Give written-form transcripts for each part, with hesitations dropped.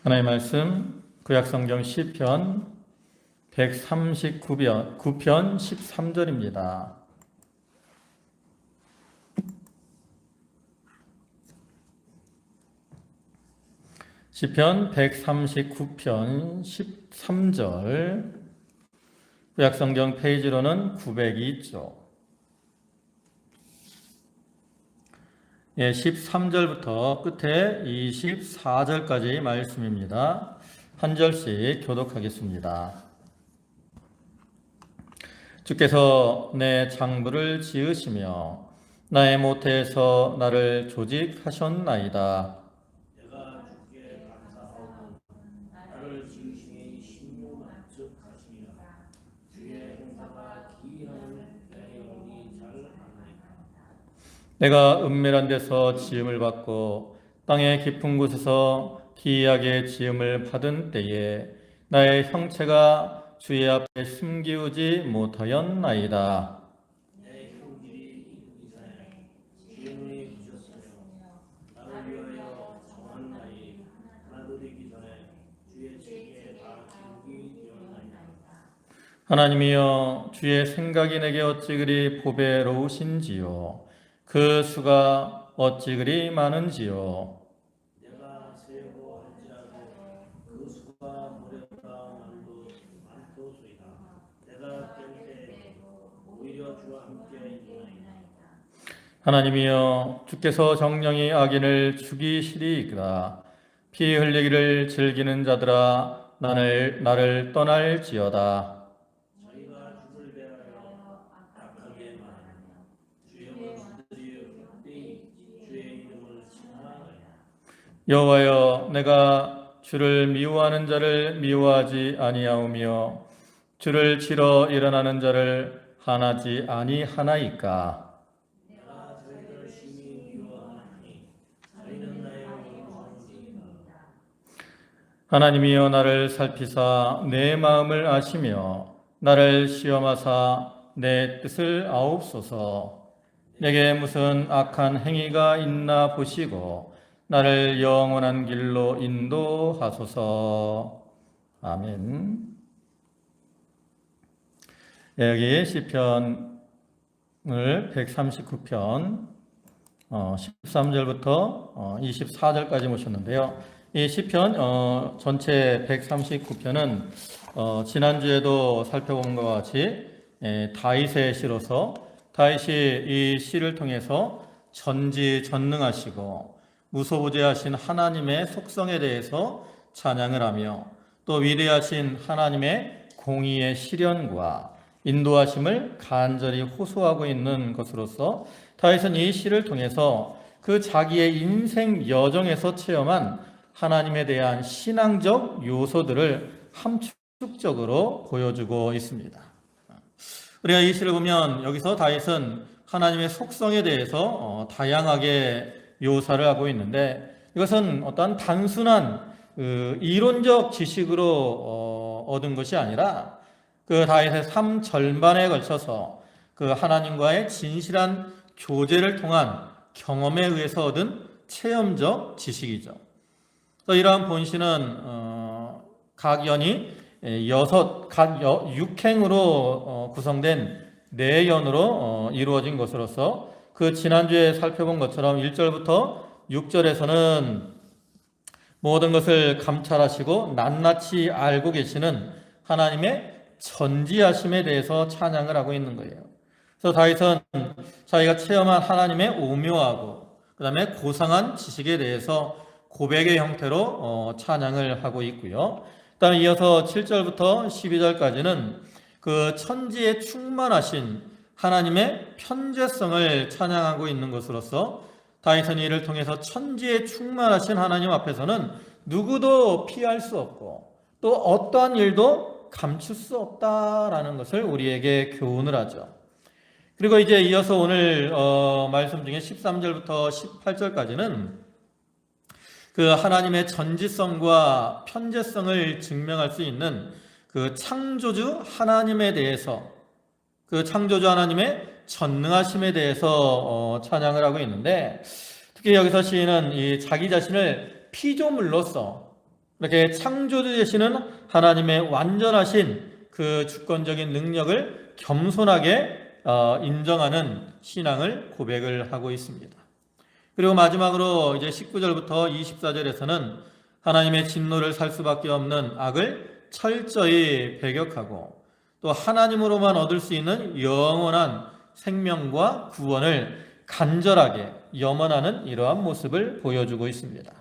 하나님의 말씀 구약성경 시편 139편 13절입니다. 시편 139편 13절 구약성경 페이지로는 902쪽 13절부터 끝에 24절까지 말씀입니다. 한 절씩 교독하겠습니다. 주께서 내 장부를 지으시며 나의 모태에서 나를 조직하셨나이다. 내가 주께 감사하오니 나를 지으심에 신묘만족하시니라. 주의 행사가 기이함을 내 영혼이 잘 아나이다. 내가 은밀한 데서 지음을 받고 땅의 깊은 곳에서 기이하게 지음을 받은 때에 나의 형체가 주의 앞에 숨기우지 못하였나이다. 내 형질이 이사에 지음을 주셨으며 나를 위하여 정한 나이 하나 되기 전에 주의 책에 다 기록이 되었나이다. 하나님이여, 주의 생각이 내게 어찌 그리 보배로우신지요. 그 수가 어찌 그리 많은지요. 내가 세고 할지라도 그 수가 모래보다 많도소이다. 내가 깰 때 오히려 주와 함께 있나이다. 하나님이여, 주께서 정령이 악인을 죽이시리이다. 피 흘리기를 즐기는 자들아, 나를 떠날지어다. 저희가 주를 대하여 악하게 말하며 주의 원수들이 헛되이 주의 이름을 칭하나이다. 여호와여, 내가 주를 미워하는 자를 미워하지 아니하오며 주를 치러 일어나는 자를 한하지 아니하나이까. 내가 저희를 심히 미워하나니 저희는 나의 원수이다. 하나님이여, 나를 살피사 내 마음을 아시며 나를 시험하사 내 뜻을 아옵소서. 내게 무슨 악한 행위가 있나 보시고 나를 영원한 길로 인도하소서. 아멘. 여기 시편을 139편 13절부터 24절까지 모셨는데요. 이 시편 전체 139편은 지난주에도 살펴본 것과 같이 다윗의 시로서 다윗이 이 시를 통해서 전지전능하시고 무소부재하신 하나님의 속성에 대해서 찬양을 하며 또 위대하신 하나님의 공의의 실현과 인도하심을 간절히 호소하고 있는 것으로서 다윗은 이 시를 통해서 그 자기의 인생 여정에서 체험한 하나님에 대한 신앙적 요소들을 함축적으로 보여주고 있습니다. 우리가 이 시를 보면 여기서 다윗은 하나님의 속성에 대해서 다양하게 묘사를 하고 있는데 이것은 어떤 단순한 이론적 지식으로 얻은 것이 아니라 그 다윗의 삶 절반에 걸쳐서 그 하나님과의 진실한 교제를 통한 경험에 의해서 얻은 체험적 지식이죠. 그래서 이러한 본시는 각 연이 각 6행으로 구성된 4연으로 이루어진 것으로서 그 지난주에 살펴본 것처럼 1절부터 6절에서는 모든 것을 감찰하시고 낱낱이 알고 계시는 하나님의 전지하심에 대해서 찬양을 하고 있는 거예요. 그래서 다윗은 자기가 체험한 하나님의 오묘하고 그 다음에 고상한 지식에 대해서 고백의 형태로 찬양을 하고 있고요. 그 다음에 이어서 7절부터 12절까지는 그 천지에 충만하신 하나님의 편재성을 찬양하고 있는 것으로서 다윗은 이를 통해서 천지에 충만하신 하나님 앞에서는 누구도 피할 수 없고 또 어떠한 일도 감출 수 없다라는 것을 우리에게 교훈을 하죠. 그리고 이제 이어서 오늘 말씀 중에 13절부터 18절까지는 그 하나님의 전지성과 편재성을 증명할 수 있는 그 창조주 하나님에 대해서 그 창조주 하나님의 전능하심에 대해서 찬양을 하고 있는데 특히 여기서 시인은 이 자기 자신을 피조물로서 이렇게 창조주 되시는 하나님의 완전하신 그 주권적인 능력을 겸손하게 인정하는 신앙을 고백을 하고 있습니다. 그리고 마지막으로 이제 19절부터 24절에서는 하나님의 진노를 살 수밖에 없는 악을 철저히 배격하고 또 하나님으로만 얻을 수 있는 영원한 생명과 구원을 간절하게 염원하는 이러한 모습을 보여주고 있습니다.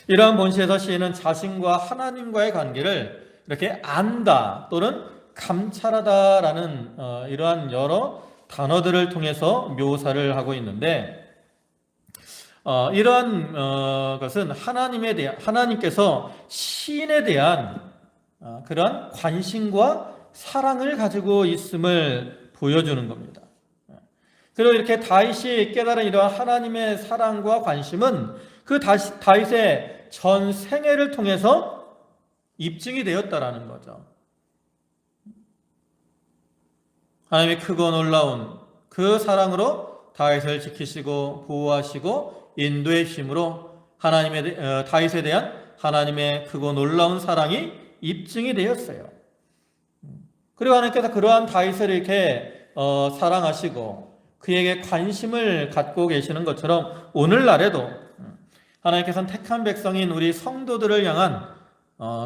이러한 본시에서 시인은 자신과 하나님과의 관계를 이렇게 안다 또는 감찰하다라는 이러한 여러 단어들을 통해서 묘사를 하고 있는데 이러한 것은 하나님께서 시인에 대한 그러한 관심과 사랑을 가지고 있음을 보여주는 겁니다. 그리고 이렇게 다윗이 깨달은 이러한 하나님의 사랑과 관심은 그 다윗의 전 생애를 통해서 입증이 되었다라는 거죠. 하나님의 크고 놀라운 그 사랑으로 다윗을 지키시고 보호하시고 인도의 힘으로 다윗에 대한 하나님의 크고 놀라운 사랑이 입증이 되었어요. 그리고 하나님께서 그러한 다윗을 이렇게 사랑하시고 그에게 관심을 갖고 계시는 것처럼 오늘날에도 하나님께서는 택한 백성인 우리 성도들을 향한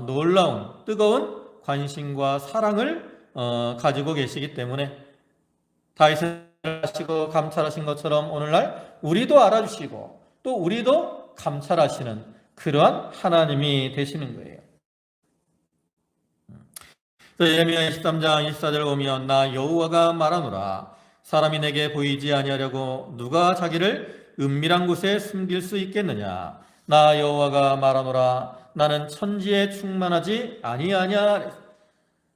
놀라운 뜨거운 관심과 사랑을 가지고 계시기 때문에 다윗을 하시고 감찰하신 것처럼 오늘날 우리도 알아주시고 또 우리도 감찰하시는 그러한 하나님이 되시는 거예요. 예레미야 23장 24절 보면 나 여호와가 말하노라 사람이 내게 보이지 아니하려고 누가 자기를 은밀한 곳에 숨길 수 있겠느냐 나 여호와가 말하노라 나는 천지에 충만하지 아니하냐.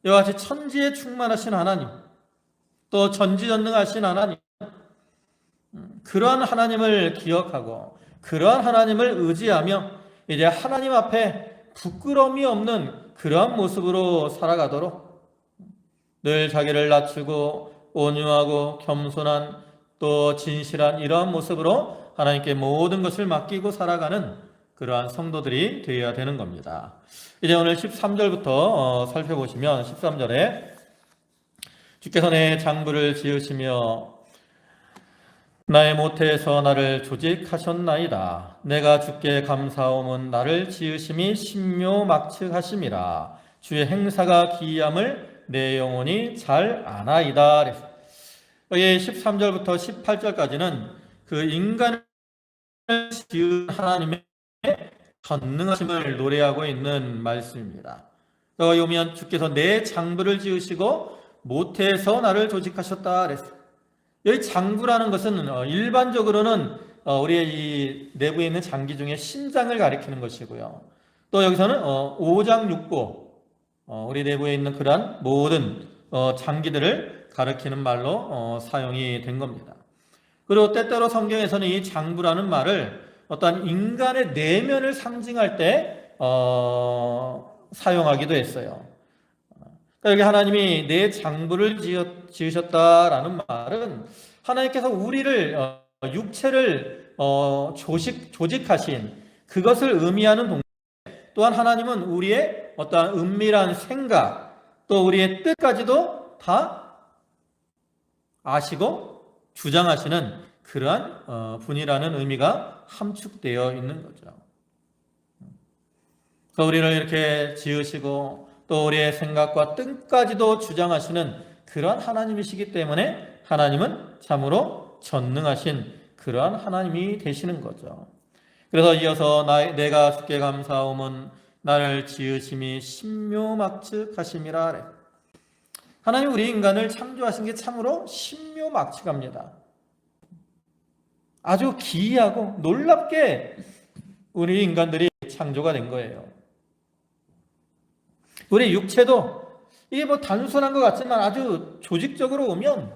이와 같이 천지에 충만하신 하나님 또 전지전능하신 하나님 그러한 하나님을 기억하고 그러한 하나님을 의지하며 이제 하나님 앞에 부끄러움이 없는 그러한 모습으로 살아가도록 늘 자기를 낮추고 온유하고 겸손한 또 진실한 이러한 모습으로 하나님께 모든 것을 맡기고 살아가는 그러한 성도들이 되어야 되는 겁니다. 이제 오늘 13절부터 살펴보시면 13절에 주께서 내 장부를 지으시며 나의 모태에서 나를 조직하셨나이다. 내가 주께 감사함은 나를 지으심이 신묘막측하심이라. 주의 행사가 기이함을 내 영혼이 잘 아나이다. 여기 13절부터 18절까지는 그 인간을 지은 하나님의 전능하심을 노래하고 있는 말씀입니다. 여기 오면 주께서 내 장부를 지으시고 모태에서 나를 조직하셨다 그랬어요. 여기 장부라는 것은 일반적으로는 우리의 이 내부에 있는 장기 중에 심장을 가리키는 것이고요. 또 여기서는 오장육부 우리 내부에 있는 그러한 모든 장기들을 가리키는 말로 사용이 된 겁니다. 그리고 때때로 성경에서는 이 장부라는 말을 어떠한 인간의 내면을 상징할 때 사용하기도 했어요. 그러니까 여기 하나님이 내 장부를 지으셨다라는 말은 하나님께서 우리를 육체를 조직하신 그것을 의미하는 동시에 또한 하나님은 우리의 어떠한 은밀한 생각 또 우리의 뜻까지도 다 아시고 주장하시는 그러한 분이라는 의미가 함축되어 있는 거죠. 그러니까 우리를 이렇게 지으시고 또 우리의 생각과 뜻까지도 주장하시는 그러한 하나님이시기 때문에 하나님은 참으로 전능하신 그러한 하나님이 되시는 거죠. 그래서 이어서 내가 주께 감사함은 나를 지으심이 신묘막측하심이라. 하나님 우리 인간을 창조하신 게 참으로 신묘막측합니다. 아주 기이하고 놀랍게 우리 인간들이 창조가 된 거예요. 우리 육체도 이게 뭐 단순한 것 같지만 아주 조직적으로 오면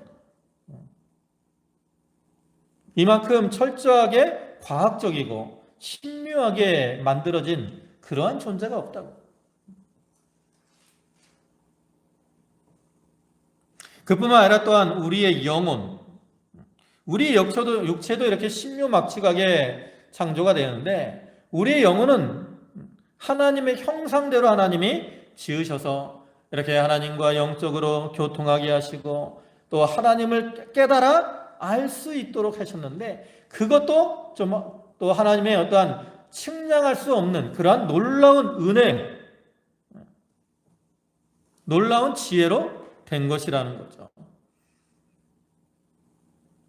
이만큼 철저하게 과학적이고 신묘하게 만들어진 그러한 존재가 없다고. 그뿐만 아니라 또한 우리의 영혼, 우리 육체도 이렇게 신묘막측하게 창조가 되는데 우리의 영혼은 하나님의 형상대로 하나님이 지으셔서 이렇게 하나님과 영적으로 교통하게 하시고 또 하나님을 깨달아 알 수 있도록 하셨는데, 그것도 좀 또 하나님의 어떠한 측량할 수 없는 그러한 놀라운 은혜, 놀라운 지혜로 된 것이라는 거죠.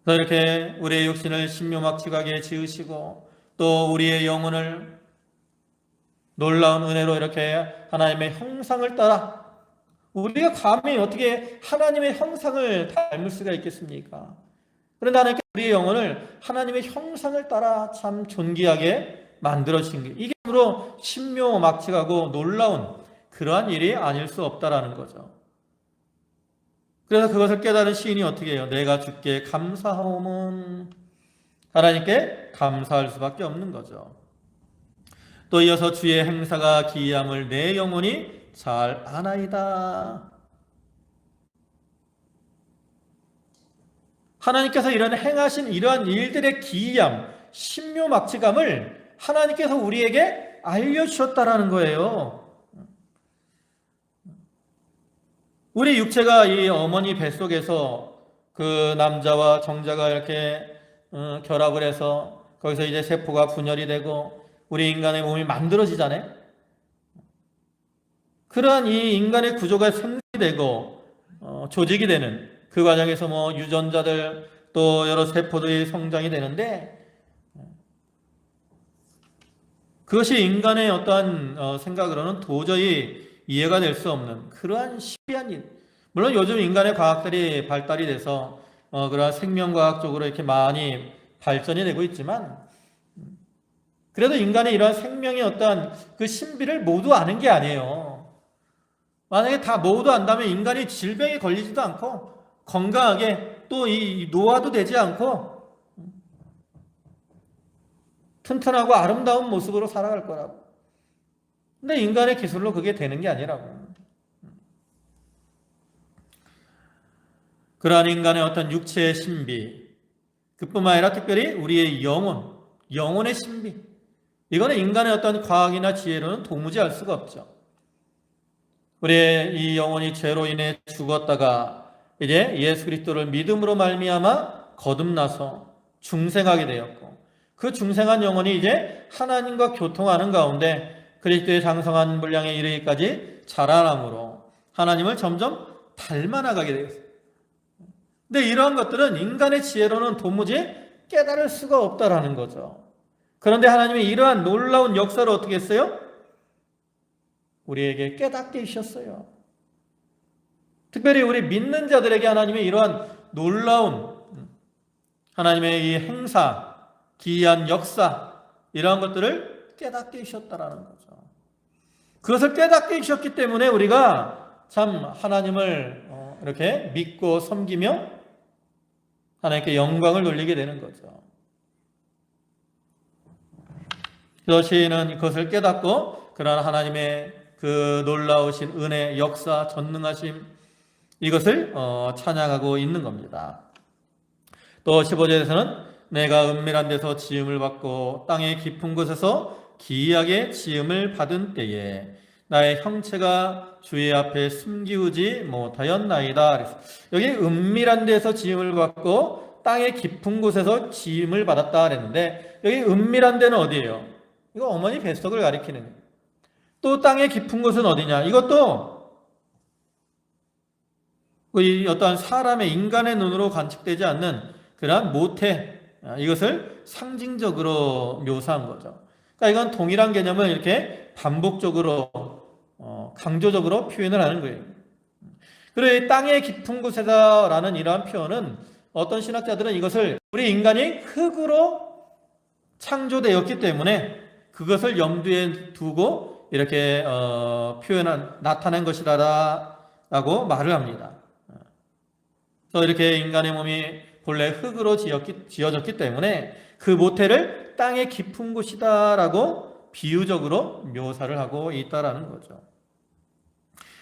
그래서 이렇게 우리의 육신을 신묘막측하게 지으시고 또 우리의 영혼을 놀라운 은혜로 이렇게 하나님의 형상을 따라, 우리가 감히 어떻게 하나님의 형상을 닮을 수가 있겠습니까? 그런데 하나님께 우리의 영혼을 하나님의 형상을 따라 참 존귀하게 만들어주신 게, 이게 바로 신묘막측하고 놀라운 그러한 일이 아닐 수 없다라는 거죠. 그래서 그것을 깨달은 시인이 어떻게 해요? 내가 주께 감사하오문, 하나님께 감사할 수밖에 없는 거죠. 또 이어서 주의 행사가 기이함을 내 영혼이 잘 아나이다. 하나님께서 이런 행하신 이러한 일들의 기이함, 신묘막측함을 하나님께서 우리에게 알려주셨다라는 거예요. 우리 육체가 이 어머니 뱃속에서 그 남자와 정자가 이렇게 결합을 해서 거기서 이제 세포가 분열이 되고 우리 인간의 몸이 만들어지잖아요. 그러한 이 인간의 구조가 생성되고 조직이 되는 그 과정에서 뭐 유전자들 또 여러 세포들이 성장이 되는데, 그것이 인간의 어떠한 생각으로는 도저히 이해가 될 수 없는 그러한 신비한 일. 물론 요즘 인간의 과학들이 발달이 돼서 그러한 생명과학적으로 이렇게 많이 발전이 되고 있지만, 그래도 인간의 이러한 생명의 어떠한 그 신비를 모두 아는 게 아니에요. 만약에 다 모두 안다면 인간이 질병에 걸리지도 않고 건강하게 또 이 노화도 되지 않고 튼튼하고 아름다운 모습으로 살아갈 거라고. 근데 인간의 기술로 그게 되는 게 아니라고. 그러한 인간의 어떤 육체의 신비, 그뿐만 아니라 특별히 우리의 영혼의 신비, 이거는 인간의 어떤 과학이나 지혜로는 도무지 알 수가 없죠. 우리의 이 영혼이 죄로 인해 죽었다가 이제 예수 그리스도를 믿음으로 말미암아 거듭나서 중생하게 되었고, 그 중생한 영혼이 이제 하나님과 교통하는 가운데 그리스도의 장성한 분량에 이르기까지 자라남으로 하나님을 점점 닮아나가게 되었어요. 근데 이러한 것들은 인간의 지혜로는 도무지 깨달을 수가 없다라는 거죠. 그런데 하나님이 이러한 놀라운 역사를 어떻게 했어요? 우리에게 깨닫게 해주셨어요. 특별히 우리 믿는 자들에게 하나님이 이러한 놀라운 하나님의 이 행사, 기이한 역사, 이러한 것들을 깨닫게 해주셨다라는 거죠. 그것을 깨닫게 해주셨기 때문에 우리가 참 하나님을 이렇게 믿고 섬기며 하나님께 영광을 돌리게 되는 거죠. 그래서 시인은 그것을 깨닫고 그러한 하나님의 그 놀라우신 은혜, 역사, 전능하심, 이것을 찬양하고 있는 겁니다. 또 15절에서는 내가 은밀한 데서 지음을 받고 땅의 깊은 곳에서 기이하게 지음을 받은 때에 나의 형체가 주의 앞에 숨기우지 못하였나이다. 여기 은밀한 데서 지음을 받고 땅의 깊은 곳에서 지음을 받았다 그랬는데, 여기 은밀한 데는 어디예요? 이거 어머니 뱃속을 가리키는 거예요. 또 땅의 깊은 곳은 어디냐? 이것도 이 어떠한 사람의 인간의 눈으로 관측되지 않는 그러한 모태, 이것을 상징적으로 묘사한 거죠. 그러니까 이건 동일한 개념을 이렇게 반복적으로 강조적으로 표현을 하는 거예요. 그리고 이 땅의 깊은 곳에다라는 이러한 표현은 어떤 신학자들은 이것을 우리 인간이 흙으로 창조되었기 때문에 그것을 염두에 두고 이렇게 나타낸 것이다라고 말을 합니다. 그래서 이렇게 인간의 몸이 본래 흙으로 지어졌기 때문에 그 모태를 땅의 깊은 곳이다라고 비유적으로 묘사를 하고 있다라는 거죠.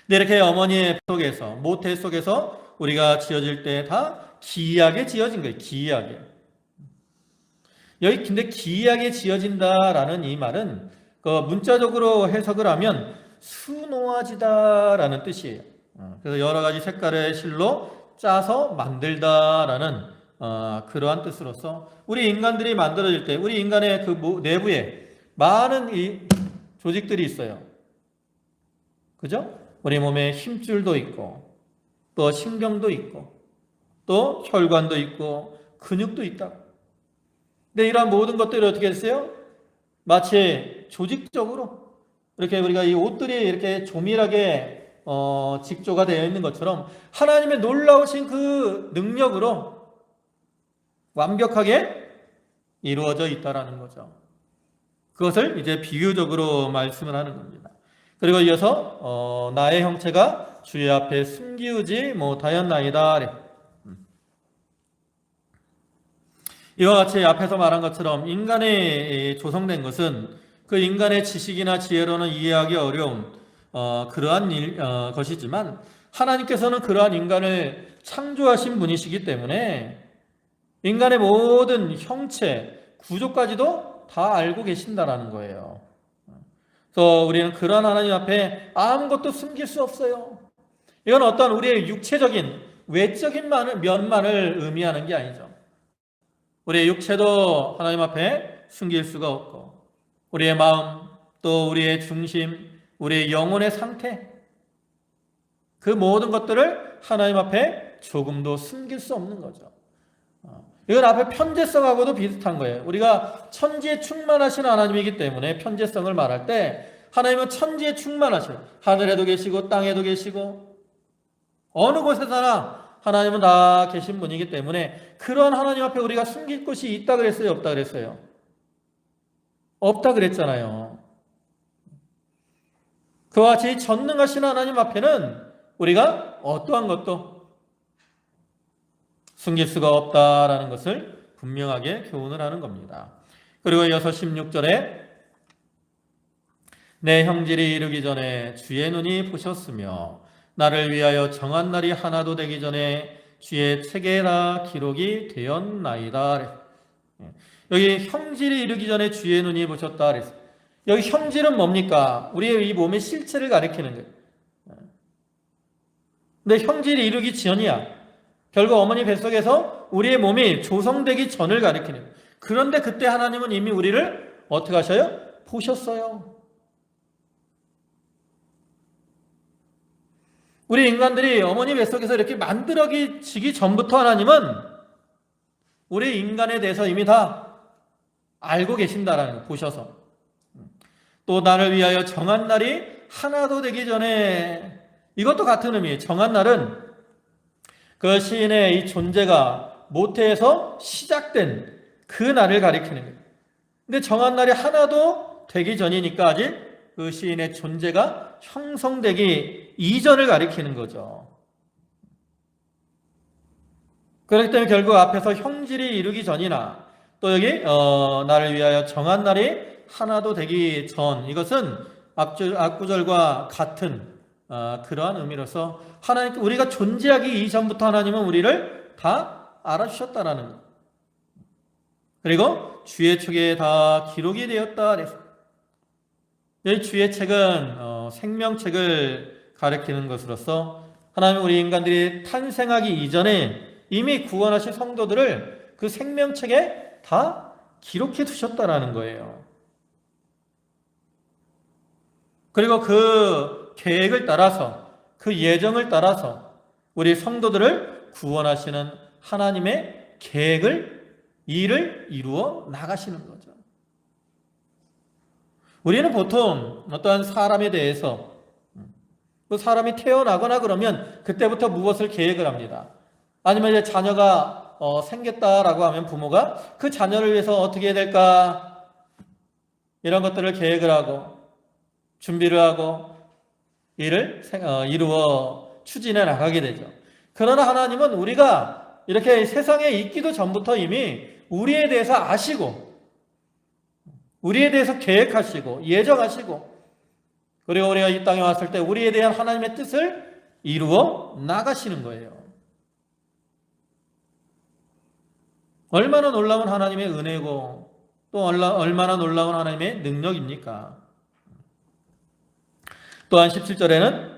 근데 이렇게 어머니의 속에서, 모태 속에서 우리가 지어질 때 다 기이하게 지어진 거예요. 기이하게. 여기 근데 기이하게 지어진다라는 이 말은 그 문자적으로 해석을 하면 수놓아지다라는 뜻이에요. 그래서 여러 가지 색깔의 실로 짜서 만들다라는 그러한 뜻으로서 우리 인간들이 만들어질 때 우리 인간의 그 내부에 많은 이 조직들이 있어요. 그죠? 우리 몸에 힘줄도 있고 또 신경도 있고 또 혈관도 있고 근육도 있다. 근데 이러한 모든 것들이 어떻게 됐어요? 마치 조직적으로 이렇게 우리가 이 옷들이 이렇게 조밀하게 직조가 되어 있는 것처럼 하나님의 놀라우신 그 능력으로 완벽하게 이루어져 있다라는 거죠. 그것을 이제 비유적으로 말씀을 하는 겁니다. 그리고 이어서 나의 형체가 주의 앞에 숨기우지 못하였나이다. 이와 같이 앞에서 말한 것처럼 인간이 조성된 것은 그 인간의 지식이나 지혜로는 이해하기 어려운 그러한 것이지만 하나님께서는 그러한 인간을 창조하신 분이시기 때문에 인간의 모든 형체, 구조까지도 다 알고 계신다라는 거예요. 그래서 우리는 그러한 하나님 앞에 아무것도 숨길 수 없어요. 이건 어떤 우리의 육체적인, 외적인 면만을 의미하는 게 아니죠. 우리의 육체도 하나님 앞에 숨길 수가 없고 우리의 마음, 또 우리의 중심, 우리의 영혼의 상태 그 모든 것들을 하나님 앞에 조금도 숨길 수 없는 거죠. 이건 앞에 편재성하고도 비슷한 거예요. 우리가 천지에 충만하신 하나님이기 때문에 편재성을 말할 때 하나님은 천지에 충만하셔요. 하늘에도 계시고 땅에도 계시고 어느 곳에서나 하나님은 다 계신 분이기 때문에 그런 하나님 앞에 우리가 숨길 곳이 있다 그랬어요? 없다 그랬어요? 없다 그랬잖아요. 그와 같이 전능하신 하나님 앞에는 우리가 어떠한 것도 숨길 수가 없다라는 것을 분명하게 교훈을 하는 겁니다. 그리고 이어서 16절에 내 형질이 이르기 전에 주의 눈이 보셨으며 나를 위하여 정한 날이 하나도 되기 전에 주의 책에 다 기록이 되었나이다. 여기 형질이 이르기 전에 주의 눈이 보셨다 그랬어요. 여기 형질은 뭡니까? 우리의 이 몸의 실체를 가리키는 거예요. 근데 형질이 이르기 전이야. 결국 어머니 뱃속에서 우리의 몸이 조성되기 전을 가리키는 거예요. 그런데 그때 하나님은 이미 우리를 어떻게 하셔요? 보셨어요. 우리 인간들이 어머니 뱃속에서 이렇게 만들어지기 전부터 하나님은 우리 인간에 대해서 이미 다 알고 계신다라는 거 보셔서 또 나를 위하여 정한 날이 하나도 되기 전에 이것도 같은 의미예요. 정한 날은 그 시인의 이 존재가 모태에서 시작된 그 날을 가리키는 거예요. 근데 정한 날이 하나도 되기 전이니까 아직 그 시인의 존재가 형성되기 이전을 가리키는 거죠. 그렇기 때문에 결국 앞에서 형질이 이루기 전이나 또 여기 나를 위하여 정한 날이 하나도 되기 전 이것은 앞구절과 같은 그러한 의미로서 하나님 우리가 존재하기 이전부터 하나님은 우리를 다 알아주셨다라는 것. 그리고 주의 책에 다 기록이 되었다 그래서 이 주의 책은 생명책을 가리키는 것으로서 하나님 우리 인간들이 탄생하기 이전에 이미 구원하신 성도들을 그 생명책에 다 기록해 두셨다라는 거예요. 그리고 그 계획을 따라서 그 예정을 따라서 우리 성도들을 구원하시는 하나님의 계획을 일을 이루어 나가시는 거죠. 우리는 보통 어떠한 사람에 대해서 그 사람이 태어나거나 그러면 그때부터 무엇을 계획을 합니다. 아니면 이제 자녀가 생겼다라고 하면 부모가 그 자녀를 위해서 어떻게 해야 될까 이런 것들을 계획을 하고 준비를 하고 일을 이루어 추진해 나가게 되죠. 그러나 하나님은 우리가 이렇게 세상에 있기도 전부터 이미 우리에 대해서 아시고 우리에 대해서 계획하시고 예정하시고 그리고 우리가 이 땅에 왔을 때 우리에 대한 하나님의 뜻을 이루어 나가시는 거예요. 얼마나 놀라운 하나님의 은혜고 또 얼마나 놀라운 하나님의 능력입니까? 또한 17절에는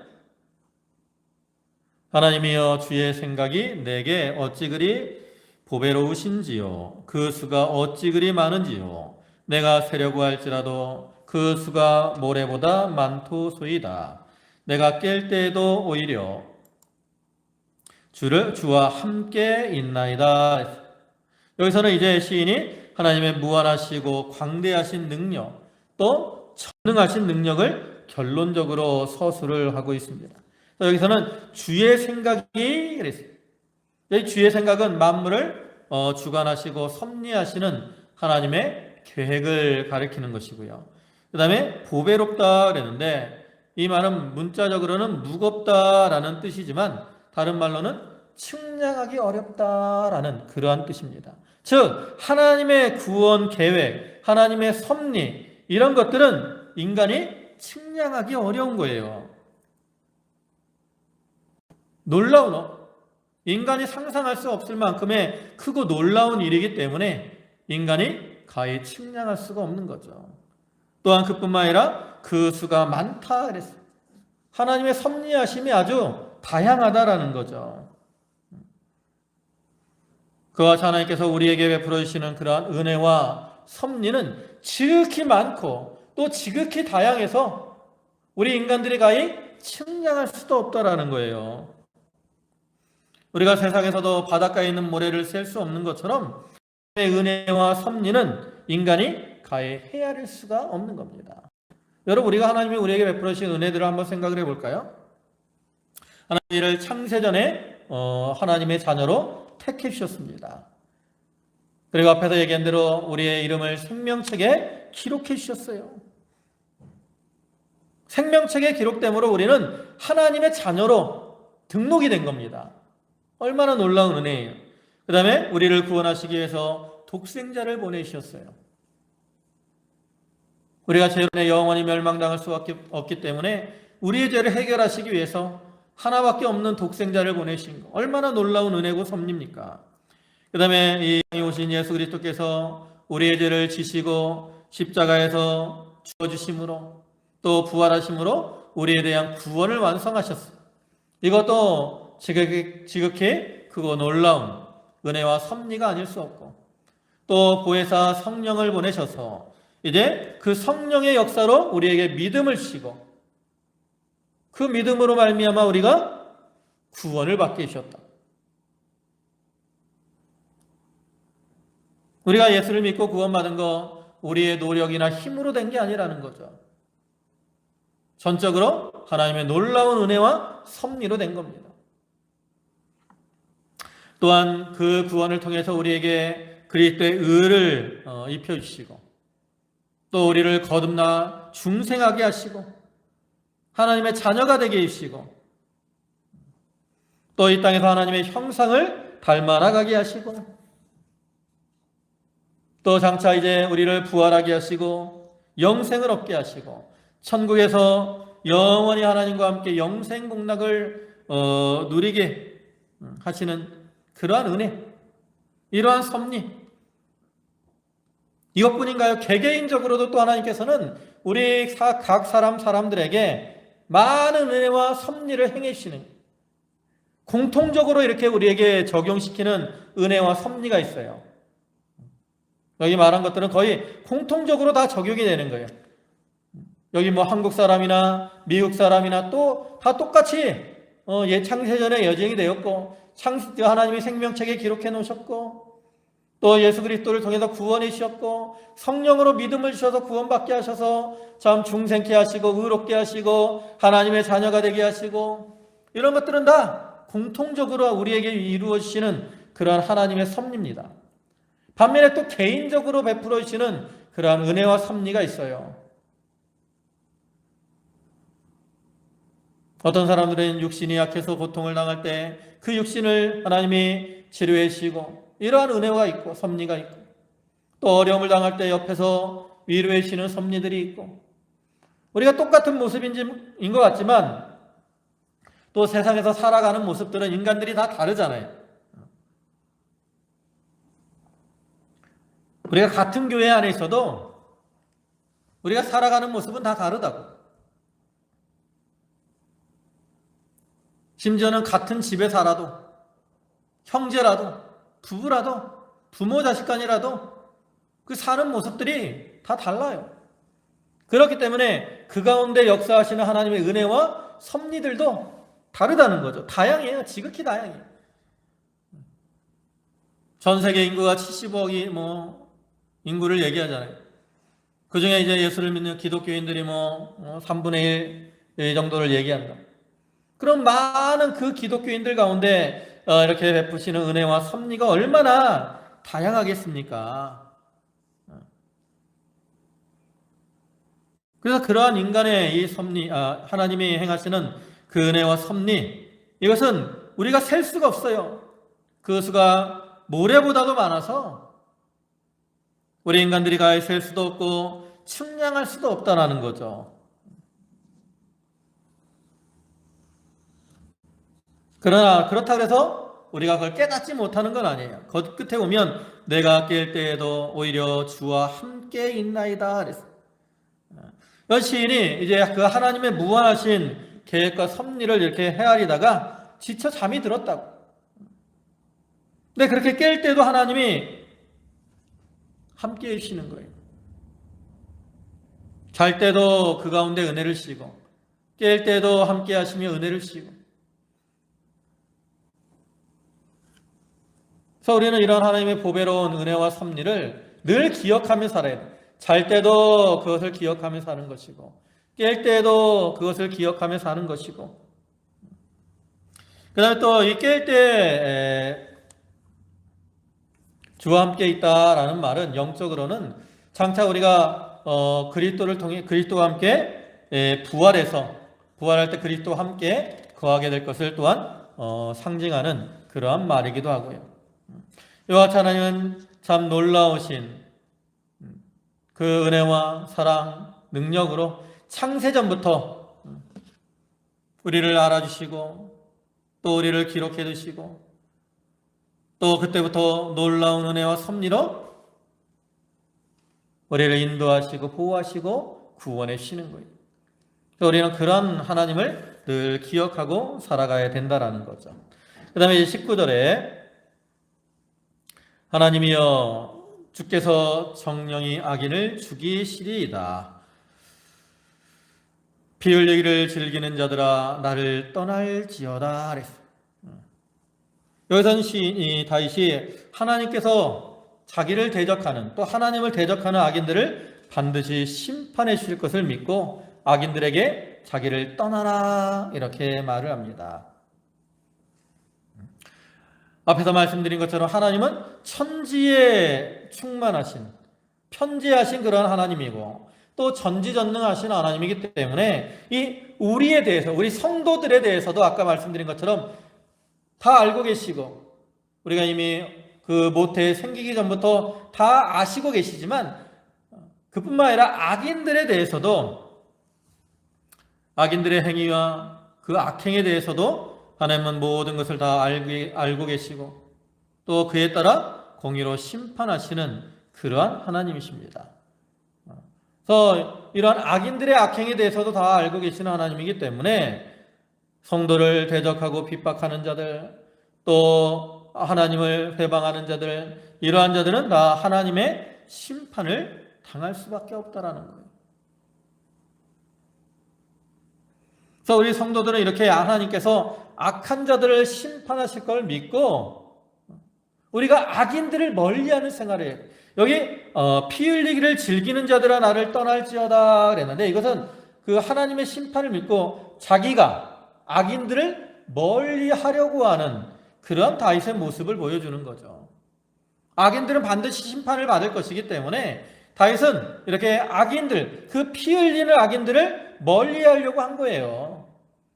하나님이여 주의 생각이 내게 어찌 그리 보배로우신지요 그 수가 어찌 그리 많은지요 내가 세려고 할지라도 그 수가 모래보다 많도소이다. 내가 깰 때에도 오히려 주와 함께 있나이다. 여기서는 이제 시인이 하나님의 무한하시고 광대하신 능력 또 전능하신 능력을 결론적으로 서술을 하고 있습니다. 여기서는 주의 생각이 그랬어요. 주의 생각은 만물을 주관하시고 섭리하시는 하나님의 계획을 가리키는 것이고요. 그 다음에 보배롭다 그랬는데 이 말은 문자적으로는 무겁다라는 뜻이지만 다른 말로는 측량하기 어렵다라는 그러한 뜻입니다. 즉 하나님의 구원 계획, 하나님의 섭리 이런 것들은 인간이 측량하기 어려운 거예요. 놀라운 인간이 상상할 수 없을 만큼의 크고 놀라운 일이기 때문에 인간이 가히 측량할 수가 없는 거죠. 또한 그뿐만 아니라 그 수가 많다 그랬어요. 하나님의 섭리하심이 아주 다양하다라는 거죠. 그와 하나님께서 우리에게 베풀어 주시는 그러한 은혜와 섭리는 지극히 많고 또 지극히 다양해서 우리 인간들이 가히 측량할 수도 없다라는 거예요. 우리가 세상에서도 바닷가에 있는 모래를 셀 수 없는 것처럼 은혜와 섭리는 인간이 가히 헤아릴 수가 없는 겁니다. 여러분 우리가 하나님이 우리에게 베풀어 주신 은혜들을 한번 생각을 해볼까요? 하나님을 창세전에 하나님의 자녀로 택해 주셨습니다. 그리고 앞에서 얘기한 대로 우리의 이름을 생명책에 기록해 주셨어요. 생명책에 기록됨으로 우리는 하나님의 자녀로 등록이 된 겁니다. 얼마나 놀라운 은혜예요. 그 다음에 우리를 구원하시기 위해서 독생자를 보내주셨어요. 우리가 죄로 영원히 멸망당할 수밖에 없기 때문에 우리의 죄를 해결하시기 위해서 하나밖에 없는 독생자를 보내신 거 얼마나 놀라운 은혜고 섭리입니까? 그 다음에 이 땅에 오신 예수 그리스도께서 우리의 죄를 지시고 십자가에서 죽어주심으로 또 부활하심으로 우리에 대한 구원을 완성하셨어요. 이것도 지극히 크고 놀라운 은혜와 섭리가 아닐 수 없고 또 보혜사 성령을 보내셔서 이제 그 성령의 역사로 우리에게 믿음을 주시고 그 믿음으로 말미암아 우리가 구원을 받게 해주셨다. 우리가 예수를 믿고 구원받은 거 우리의 노력이나 힘으로 된 게 아니라는 거죠. 전적으로 하나님의 놀라운 은혜와 섭리로 된 겁니다. 또한 그 구원을 통해서 우리에게 그리스도의 의를 입혀주시고 또 우리를 거듭나 중생하게 하시고 하나님의 자녀가 되게 해주시고 또 이 땅에서 하나님의 형상을 닮아 나가게 하시고 또 장차 이제 우리를 부활하게 하시고 영생을 얻게 하시고 천국에서 영원히 하나님과 함께 영생 복락을 누리게 하시는 그러한 은혜, 이러한 섭리 이것뿐인가요? 개개인적으로도 또 하나님께서는 우리 각 사람들에게 많은 은혜와 섭리를 행해 주시는 공통적으로 이렇게 우리에게 적용시키는 은혜와 섭리가 있어요. 여기 말한 것들은 거의 공통적으로 다 적용이 되는 거예요. 여기 뭐 한국 사람이나 미국 사람이나 또 다 똑같이 창세전에 여정이 되었고 하나님이 생명책에 기록해 놓으셨고 또 예수 그리스도를 통해서 구원해 주셨고 성령으로 믿음을 주셔서 구원받게 하셔서 참 중생케 하시고 의롭게 하시고 하나님의 자녀가 되게 하시고 이런 것들은 다 공통적으로 우리에게 이루어 주시는 그러한 하나님의 섭리입니다. 반면에 또 개인적으로 베풀어 주시는 그러한 은혜와 섭리가 있어요. 어떤 사람들은 육신이 약해서 고통을 당할 때 그 육신을 하나님이 치료해 주시고 이러한 은혜가 있고 섭리가 있고 또 어려움을 당할 때 옆에서 위로해 주시는 섭리들이 있고 우리가 똑같은 모습인 것 같지만 또 세상에서 살아가는 모습들은 인간들이 다 다르잖아요. 우리가 같은 교회 안에 있어도 우리가 살아가는 모습은 다 다르다고. 심지어는 같은 집에 살아도, 형제라도, 부부라도, 부모 자식 간이라도 그 사는 모습들이 다 달라요. 그렇기 때문에 그 가운데 역사하시는 하나님의 은혜와 섭리들도 다르다는 거죠. 다양해요. 지극히 다양해요. 전 세계 인구가 70억이 인구를 얘기하잖아요. 그 중에 이제 예수를 믿는 기독교인들이 3분의 1 정도를 얘기한다. 그럼 많은 그 기독교인들 가운데 이렇게 베푸시는 은혜와 섭리가 얼마나 다양하겠습니까? 그래서 그러한 인간의 이 섭리, 하나님이 행하시는 그 은혜와 섭리, 이것은 우리가 셀 수가 없어요. 그 수가 모래보다도 많아서 우리 인간들이 가히 셀 수도 없고 측량할 수도 없다는 거죠. 그러나 그렇다고 해서 우리가 그걸 깨닫지 못하는 건 아니에요. 그 끝에 보면 내가 깰 때에도 오히려 주와 함께 있나이다 그랬어요. 이 시인이 이제 그 하나님의 무한하신 계획과 섭리를 이렇게 헤아리다가 지쳐 잠이 들었다고. 근데 그렇게 깰 때도 하나님이 함께 해주시는 거예요. 잘 때도 그 가운데 은혜를 주시고 깰 때도 함께 하시며 은혜를 주시고. 그래서 우리는 이런 하나님의 보배로운 은혜와 섭리를 늘 기억하며 살아야 돼요. 잘 때도 그것을 기억하며 사는 것이고 깰 때도 그것을 기억하며 사는 것이고, 그 다음에 또 이 깰 때 주와 함께 있다라는 말은 영적으로는 장차 우리가 그리스도를 통해 그리스도와 함께 부활할 때 그리스도와 함께 거하게 될 것을 또한 상징하는 그러한 말이기도 하고요. 이와 같이 하나님은 참 놀라우신 그 은혜와 사랑, 능력으로 창세전부터 우리를 알아주시고 또 우리를 기록해 두시고 또 그때부터 놀라운 은혜와 섭리로 우리를 인도하시고 보호하시고 구원해 주시는 거예요. 우리는 그런 하나님을 늘 기억하고 살아가야 된다는 거죠. 그 다음에 19절에 하나님이여 주께서 정령이 악인을 죽이시리이다. 피 흘리기를 즐기는 자들아 나를 떠날지어다 그랬어요. 여기서는 다윗이 하나님께서 자기를 대적하는 또 하나님을 대적하는 악인들을 반드시 심판해 주실 것을 믿고 악인들에게 자기를 떠나라 이렇게 말을 합니다. 앞에서 말씀드린 것처럼 하나님은 천지에 충만하신 편재하신 그런 하나님이고 또 전지전능하신 하나님이기 때문에 이 우리에 대해서 우리 성도들에 대해서도 아까 말씀드린 것처럼 다 알고 계시고 우리가 이미 그 모태 생기기 전부터 다 아시고 계시지만 그뿐만 아니라 악인들에 대해서도 악인들의 행위와 그 악행에 대해서도 하나님은 모든 것을 다 알고 계시고 또 그에 따라 공의로 심판하시는 그러한 하나님이십니다. 그래서 이러한 악인들의 악행에 대해서도 다 알고 계시는 하나님이기 때문에 성도를 대적하고 핍박하는 자들 또 하나님을 회방하는 자들 이러한 자들은 다 하나님의 심판을 당할 수밖에 없다라는 거예요. 그래서 우리 성도들은 이렇게 하나님께서 악한 자들을 심판하실 걸 믿고 우리가 악인들을 멀리하는 생활을 해요. 여기 피 흘리기를 즐기는 자들아 나를 떠날지어다 그랬는데 이것은 그 하나님의 심판을 믿고 자기가 악인들을 멀리하려고 하는 그런 다윗의 모습을 보여주는 거죠. 악인들은 반드시 심판을 받을 것이기 때문에 다윗은 이렇게 악인들, 그 피 흘리는 악인들을 멀리하려고 한 거예요.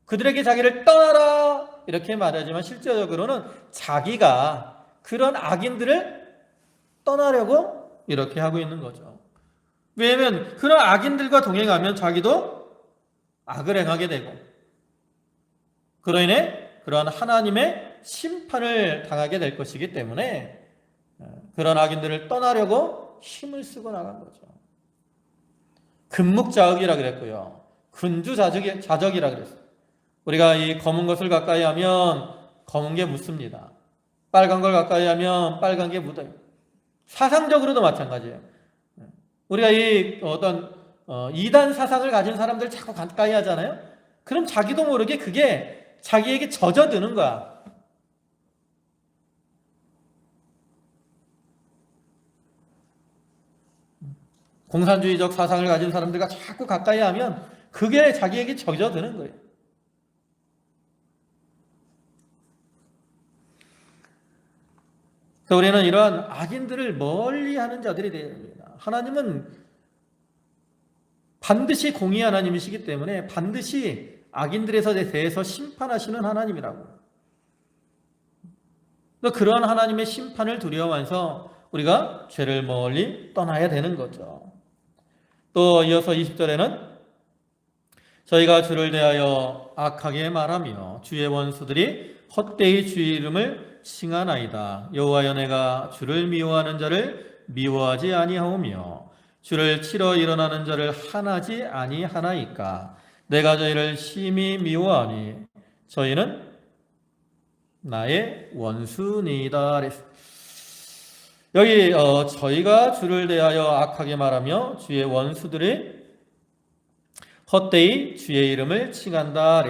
그들에게 자기를 떠나라 이렇게 말하지만 실제적으로는 자기가 그런 악인들을 떠나려고 이렇게 하고 있는 거죠. 왜냐하면 그런 악인들과 동행하면 자기도 악을 행하게 되고 그로 인해 그러한 하나님의 심판을 당하게 될 것이기 때문에 그런 악인들을 떠나려고 힘을 쓰고 나간 거죠. 금묵자흑이라 그랬고요. 근주자적이라 그랬어요. 우리가 이 검은 것을 가까이 하면 검은 게 묻습니다. 빨간 걸 가까이 하면 빨간 게 묻어요. 사상적으로도 마찬가지예요. 우리가 이 어떤 이단 사상을 가진 사람들 자꾸 가까이 하잖아요. 그럼 자기도 모르게 그게 자기에게 젖어드는 거야. 공산주의적 사상을 가진 사람들과 자꾸 가까이 하면 그게 자기에게 젖어드는 거예요. 그래서 우리는 이러한 악인들을 멀리하는 자들이 되어야 됩니다. 하나님은 반드시 공의 하나님이시기 때문에 반드시 악인들에 대해서 심판하시는 하나님이라고. 그러한 하나님의 심판을 두려워해서 우리가 죄를 멀리 떠나야 되는 거죠. 또 이어서 20절에는 저희가 주를 대하여 악하게 말하며 주의 원수들이 헛되이 주의 이름을 칭하나이다. 여호와여 내가 주를 미워하는 자를 미워하지 아니하오며 주를 치러 일어나는 자를 하나지 아니하나이까. 내가 저희를 심히 미워하니 저희는 나의 원수니이다. 여기 저희가 주를 대하여 악하게 말하며 주의 원수들이 헛되이 주의 이름을 칭한다.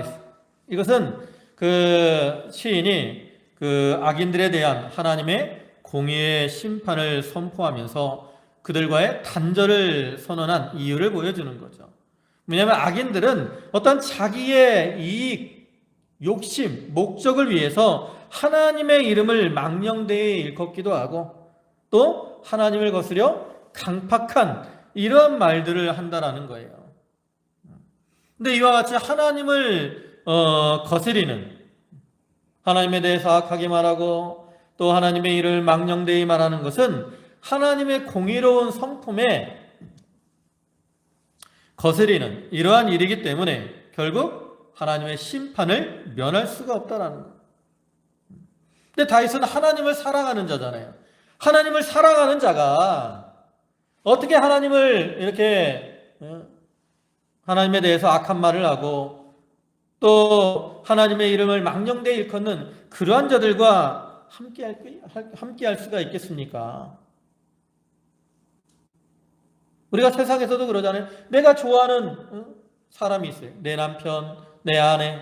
이것은 그 시인이 그 악인들에 대한 하나님의 공의의 심판을 선포하면서 그들과의 단절을 선언한 이유를 보여주는 거죠. 왜냐하면 악인들은 어떤 자기의 이익, 욕심, 목적을 위해서 하나님의 이름을 망령되이 일컫기도 하고 또 하나님을 거스려 강팍한 이런 말들을 한다라는 거예요. 근데 이와 같이 하나님을 거스리는, 하나님에 대해서 악하게 말하고 또 하나님의 일을 망령되이 말하는 것은 하나님의 공의로운 성품에 거스리는 이러한 일이기 때문에 결국 하나님의 심판을 면할 수가 없다라는 거예요. 근데 다윗은 하나님을 사랑하는 자잖아요. 하나님을 사랑하는 자가 어떻게 하나님을 이렇게 하나님에 대해서 악한 말을 하고 또 하나님의 이름을 망령되이 일컫는 그러한 자들과 함께할 수가 있겠습니까? 우리가 세상에서도 그러잖아요. 내가 좋아하는 사람이 있어요. 내 남편, 내 아내,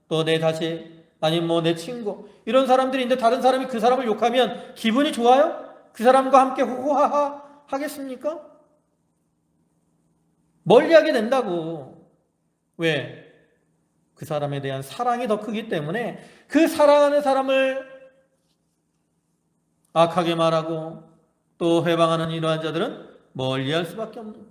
또 내 자식, 아니면 뭐 내 친구, 이런 사람들이 있는데 다른 사람이 그 사람을 욕하면 기분이 좋아요? 그 사람과 함께 호호하하 하겠습니까? 멀리하게 된다고. 왜? 그 사람에 대한 사랑이 더 크기 때문에 그 사랑하는 사람을 악하게 말하고 또 회방하는 이러한 자들은 멀리할 수밖에 없는 거예요.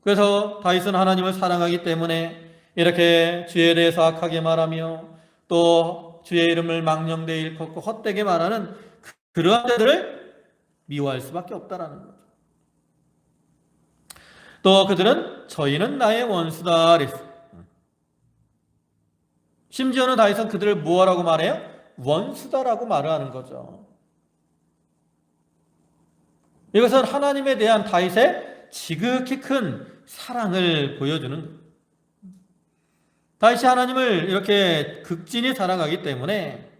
그래서 다윗은 하나님을 사랑하기 때문에 이렇게 주에 대해서 악하게 말하며 또 주의 이름을 망령되이 일컫고 헛되게 말하는 그러한 자들을 미워할 수밖에 없다라는 거죠. 또 그들은 저희는 나의 원수다 그랬어요. 심지어는 다윗은 그들을 뭐라고 말해요? 원수다라고 말을 하는 거죠. 이것은 하나님에 대한 다윗의 지극히 큰 사랑을 보여주는 거예요. 다윗이 하나님을 이렇게 극진히 사랑하기 때문에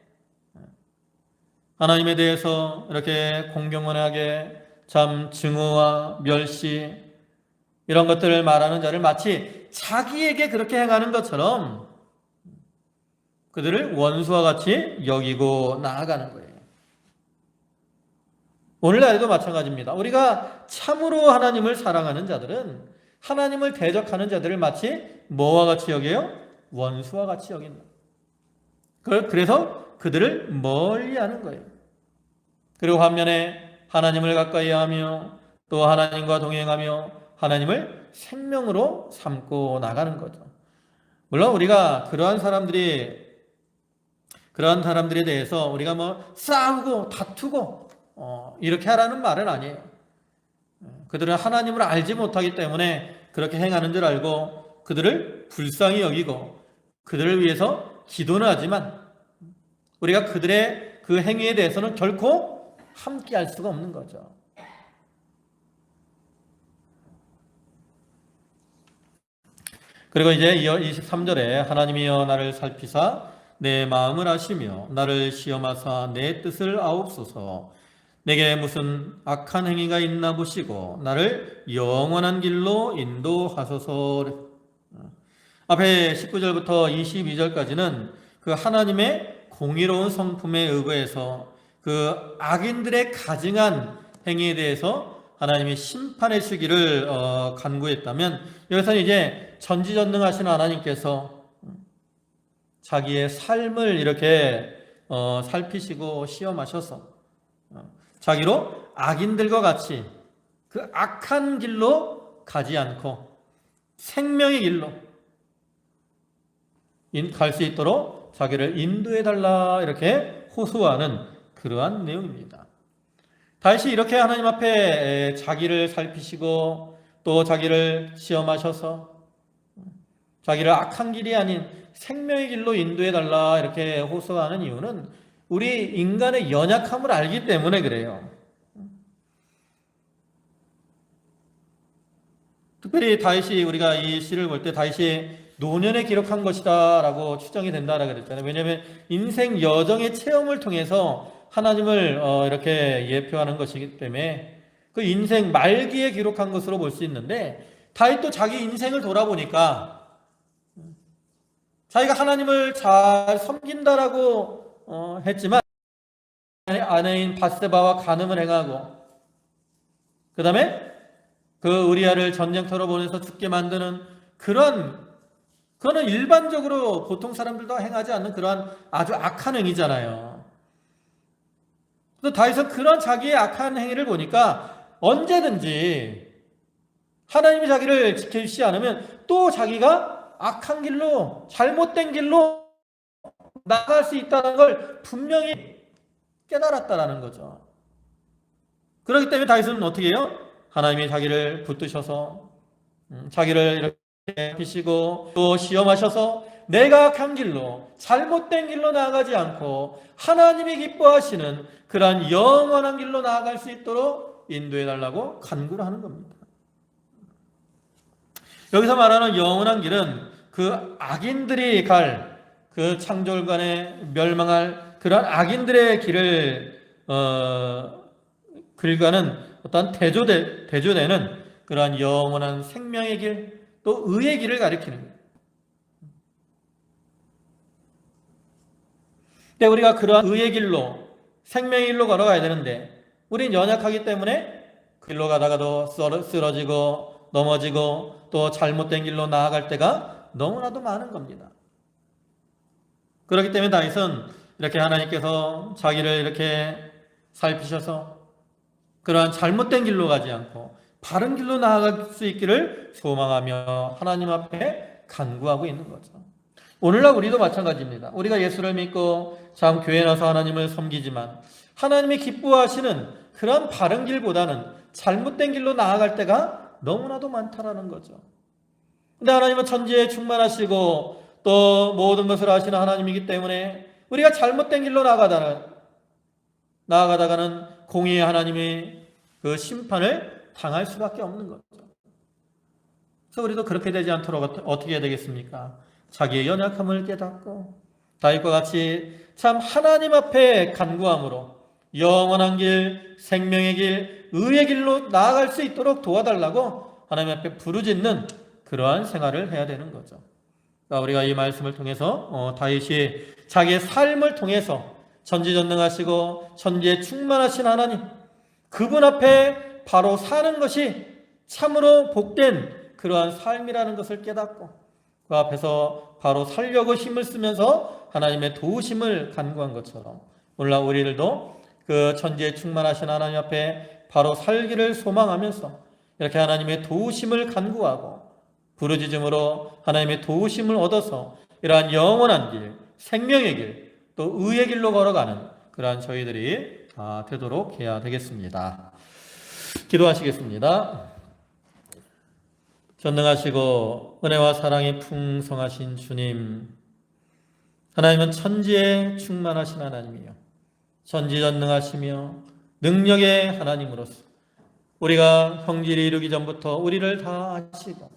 하나님에 대해서 이렇게 공경원하게 참 증오와 멸시 이런 것들을 말하는 자를 마치 자기에게 그렇게 행하는 것처럼 그들을 원수와 같이 여기고 나아가는 거예요. 오늘날에도 마찬가지입니다. 우리가 참으로 하나님을 사랑하는 자들은 하나님을 대적하는 자들을 마치 뭐와 같이 여겨요? 원수와 같이 여긴다. 그래서 그들을 멀리하는 거예요. 그리고 반면에 하나님을 가까이 하며 또 하나님과 동행하며 하나님을 생명으로 삼고 나가는 거죠. 물론 우리가 그러한 사람들에 대해서 우리가 뭐 싸우고 다투고 이렇게 하라는 말은 아니에요. 그들은 하나님을 알지 못하기 때문에 그렇게 행하는 줄 알고 그들을 불쌍히 여기고 그들을 위해서 기도는 하지만 우리가 그들의 그 행위에 대해서는 결코 함께 할 수가 없는 거죠. 그리고 이제 23절에 하나님이여 나를 살피사 내 마음을 아시며 나를 시험하사 내 뜻을 아옵소서. 내게 무슨 악한 행위가 있나 보시고 나를 영원한 길로 인도하소서. 앞에 19절부터 22절까지는 그 하나님의 공의로운 성품에 의거해서 그 악인들의 가증한 행위에 대해서 하나님이 심판의 시기를 간구했다면, 여기서는 이제 전지전능하신 하나님께서 자기의 삶을 이렇게 살피시고 시험하셔서 자기로 악인들과 같이 그 악한 길로 가지 않고 생명의 길로 갈 수 있도록 자기를 인도해달라 이렇게 호소하는 그러한 내용입니다. 다시 이렇게 하나님 앞에 자기를 살피시고 또 자기를 시험하셔서 자기를 악한 길이 아닌 생명의 길로 인도해달라 이렇게 호소하는 이유는 우리 인간의 연약함을 알기 때문에 그래요. 특별히 다윗이, 우리가 이 시를 볼 때 다윗이 노년에 기록한 것이다 라고 추정이 된다라고 그랬잖아요. 왜냐하면 인생 여정의 체험을 통해서 하나님을 이렇게 예표하는 것이기 때문에 그 인생 말기에 기록한 것으로 볼 수 있는데, 다윗도 자기 인생을 돌아보니까 자기가 하나님을 잘 섬긴다라고 했지만 아내인 바세바와 간음을 행하고 그 다음에 그 우리아를 전쟁터로 보내서 죽게 만드는 그거는 일반적으로 보통 사람들도 행하지 않는 그러한 아주 악한 행위잖아요. 그래서 다윗은 그런 자기의 악한 행위를 보니까 언제든지 하나님이 자기를 지켜주시지 않으면 또 자기가 악한 길로, 잘못된 길로 나갈 수 있다는 걸 분명히 깨달았다라는 거죠. 그렇기 때문에 다윗은 어떻게 해요? 하나님이 자기를 붙드셔서 자기를 이렇게 비시고 또 시험하셔서 내가 악한 길로, 잘못된 길로 나아가지 않고 하나님이 기뻐하시는 그러한 영원한 길로 나아갈 수 있도록 인도해달라고 간구를 하는 겁니다. 여기서 말하는 영원한 길은 그 악인들이 갈, 그 창졸간에 멸망할 그러한 악인들의 길을 긁어가는 어떤 대조되는 그러한 영원한 생명의 길, 또 의의 길을 가리키는 거예요. 근데 우리가 그러한 의의 길로, 생명의 길로 걸어가야 되는데 우린 연약하기 때문에 그 길로 가다가도 쓰러지고 넘어지고 또 잘못된 길로 나아갈 때가 너무나도 많은 겁니다. 그렇기 때문에 다윗은 이렇게 하나님께서 자기를 이렇게 살피셔서 그러한 잘못된 길로 가지 않고 바른 길로 나아갈 수 있기를 소망하며 하나님 앞에 간구하고 있는 거죠. 오늘날 우리도 마찬가지입니다. 우리가 예수를 믿고 참 교회에 나서 하나님을 섬기지만 하나님이 기뻐하시는 그런 바른 길보다는 잘못된 길로 나아갈 때가 너무나도 많다라는 거죠. 근데 하나님은 천지에 충만하시고 또 모든 것을 아시는 하나님이기 때문에 우리가 잘못된 길로 나아가다가는 공의의 하나님이 그 심판을 당할 수밖에 없는 거죠. 그래서 우리도 그렇게 되지 않도록 어떻게 해야 되겠습니까? 자기의 연약함을 깨닫고 다윗과 같이 참 하나님 앞에 간구함으로 영원한 길, 생명의 길, 의의 길로 나아갈 수 있도록 도와달라고 하나님 앞에 부르짖는 그러한 생활을 해야 되는 거죠. 그러니까 우리가 이 말씀을 통해서 다윗이 자기의 삶을 통해서 전지전능하시고 천지에 충만하신 하나님, 그분 앞에 바로 사는 것이 참으로 복된 그러한 삶이라는 것을 깨닫고 그 앞에서 바로 살려고 힘을 쓰면서 하나님의 도우심을 간구한 것처럼 오늘날 우리들도 그 천지에 충만하신 하나님 앞에 바로 살기를 소망하면서 이렇게 하나님의 도우심을 간구하고 부르짖음으로 하나님의 도우심을 얻어서 이러한 영원한 길, 생명의 길, 또 의의 길로 걸어가는 그러한 저희들이 되도록 해야 되겠습니다. 기도하시겠습니다. 전능하시고 은혜와 사랑이 풍성하신 주님, 하나님은 천지에 충만하신 하나님이요 전지전능하시며 능력의 하나님으로서 우리가 형질이 이루기 전부터 우리를 다 아시고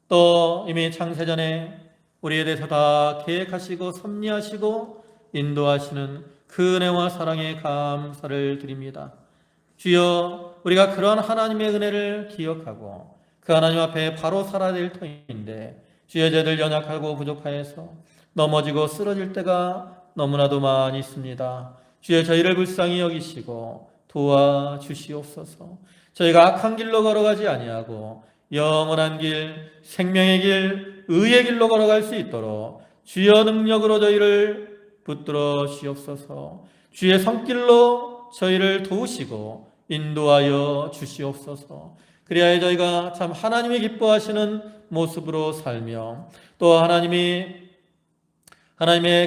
또 이미 창세전에 우리에 대해서 다 계획하시고 섭리하시고 인도하시는 그 은혜와 사랑에 감사를 드립니다. 주여, 우리가 그러한 하나님의 은혜를 기억하고 그 하나님 앞에 바로 살아야 될 터인데 주여, 저희들 연약하고 부족하여서 넘어지고 쓰러질 때가 너무나도 많이 있습니다. 주여, 저희를 불쌍히 여기시고 도와주시옵소서. 저희가 악한 길로 걸어가지 아니하고 영원한 길, 생명의 길, 의의 길로 걸어갈 수 있도록 주여 능력으로 저희를 붙들어 주시옵소서. 주의 손길로 저희를 도우시고 인도하여 주시옵소서. 그리하여 저희가 참 하나님이 기뻐하시는 모습으로 살며 또 하나님의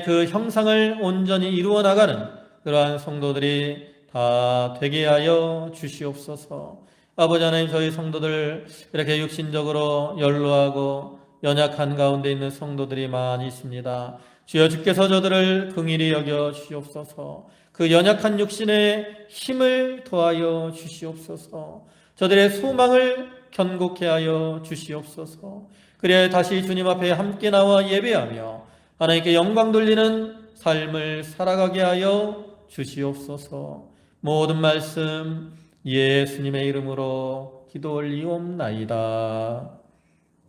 그 형상을 온전히 이루어 나가는 그러한 성도들이 다 되게 하여 주시옵소서. 아버지 하나님, 저희 성도들 이렇게 육신적으로 연로하고 연약한 가운데 있는 성도들이 많이 있습니다. 주여, 주께서 저들을 긍휼히 여겨 주시옵소서. 그 연약한 육신에 힘을 더하여 주시옵소서. 저들의 소망을 견고케 하여 주시옵소서. 그래야 다시 주님 앞에 함께 나와 예배하며 하나님께 영광 돌리는 삶을 살아가게 하여 주시옵소서. 모든 말씀 예수님의 이름으로 기도 올리옵나이다.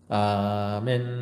아멘.